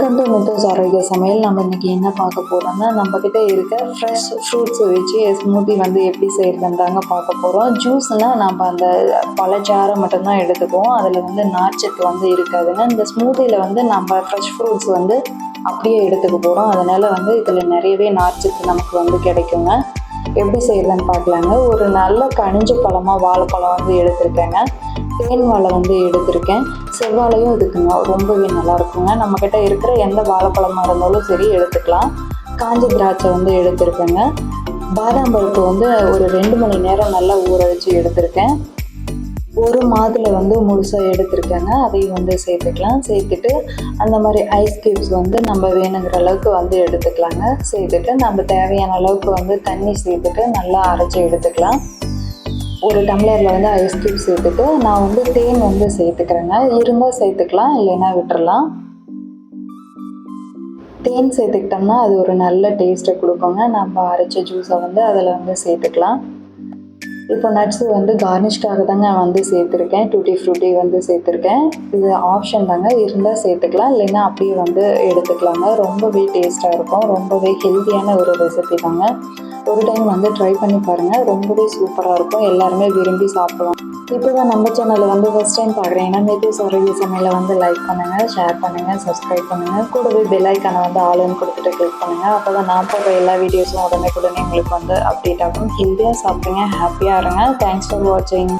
Welcome to முத்துஸ் ஆரோக்கிய சமையல். நம்ம இன்னைக்கு என்ன பார்க்க போறோம்னா, நம்மக்கிட்ட இருக்க ஃப்ரெஷ் ஃப்ரூட்ஸை வச்சு ஸ்மூத்தி வந்து எப்படி செய்யறதுன்னு தாங்க பார்க்க போகிறோம். ஜூஸ்னால் நம்ம அந்த பழச்சாறை மட்டும்தான் எடுத்துக்குவோம். அதில் வந்து நார்ச்சத்து வந்து இருக்காதுங்க. இந்த ஸ்மூத்தியில் வந்து நம்ம ஃப்ரெஷ் ஃப்ரூட்ஸ் வந்து அப்படியே எடுத்துக்க போகிறோம். அதனால் வந்து இதில் நிறையவே நார்ச்சத்து நமக்கு வந்து கிடைக்குங்க. எப்படி செய்யறதுன்னு பார்க்கலாங்க. ஒரு நல்ல கனிஞ்ச பழமாக வாழைப்பழம் வந்து எடுத்திருக்கேங்க. தேன் வாழை வந்து எடுத்திருக்கேன். செவ்வாழையும் இதுக்குங்க ரொம்பவே நல்லா இருக்குங்க. நம்மக்கிட்ட இருக்கிற எந்த வாழைப்பழமாக இருந்தாலும் சரி எடுத்துக்கலாம். காஞ்ச திராட்சை வந்து எடுத்திருக்கேங்க. பாதாம் பருப்பு வந்து ஒரு 2 மணி நேரம் நல்லா ஊற வச்சு எடுத்திருக்கேன். ஒரு மாதுளை வந்து முழுசாக எடுத்திருக்கேங்க. அதையும் வந்து சேர்த்துக்கலாம். சேர்த்துட்டு அந்த மாதிரி ஐஸ் க்யூப்ஸ் வந்து நம்ம வேணுங்கிற அளவுக்கு வந்து எடுத்துக்கலாங்க. சேர்த்துட்டு நம்ம தேவையான அளவுக்கு வந்து தண்ணி சேர்த்துட்டு நல்லா அரைச்சி எடுத்துக்கலாம். ஒரு டம்ளரில் வந்து ஐஸ் க்யூப் சேர்த்துட்டு நான் வந்து தேன் வந்து சேர்த்துக்கிறேங்க. இருந்தால் சேர்த்துக்கலாம், இல்லைன்னா விட்டுறலாம். தேன் சேர்த்துக்கிட்டோம்னா அது ஒரு நல்ல டேஸ்ட்டை கொடுக்குங்க. நம்ம அரைச்ச ஜூஸை வந்து அதில் வந்து சேர்த்துக்கலாம். இப்போ நட்ஸு வந்து கார்னிஷ்காக தாங்க வந்து சேர்த்துருக்கேன். டூட்டி ஃப்ரூட்டி வந்து சேர்த்துருக்கேன். இது ஆப்ஷன் தாங்க, இருந்தால் சேர்த்துக்கலாம், இல்லைன்னா அப்படியே வந்து எடுத்துக்கலாங்க. ரொம்பவே டேஸ்ட்டாக இருக்கும். ரொம்பவே ஹெல்த்தியான ஒரு ரெசிபி தாங்க. ஒரு டைம் வந்து ட்ரை பண்ணி பாருங்கள். ரொம்பவே சூப்பராக இருக்கும். எல்லாருமே விரும்பி சாப்பிடுவோம். இப்போ தான் நம்ம சேனலை வந்து ஃபஸ்ட் டைம் பார்க்குறீங்கன்னா முத்துஸ் ஆரோக்கிய சமையலை வந்து லைக் பண்ணுங்கள், ஷேர் பண்ணுங்கள், சப்ஸ்கிரைப் பண்ணுங்கள். கூடவே பெல் ஐக்கானை வந்து ஆல்னு கொடுத்துட்டு கிளிக் பண்ணுங்கள். அப்போ தான் நான் போடுற எல்லா வீடியோஸும் உடனே உங்களுக்கு வந்து அப்டேட் ஆகும். ஹெல்த்தியாக சாப்பிடுங்க, ஹாப்பியாக இருங்க. தேங்க்ஸ் ஃபார் வாட்சிங்.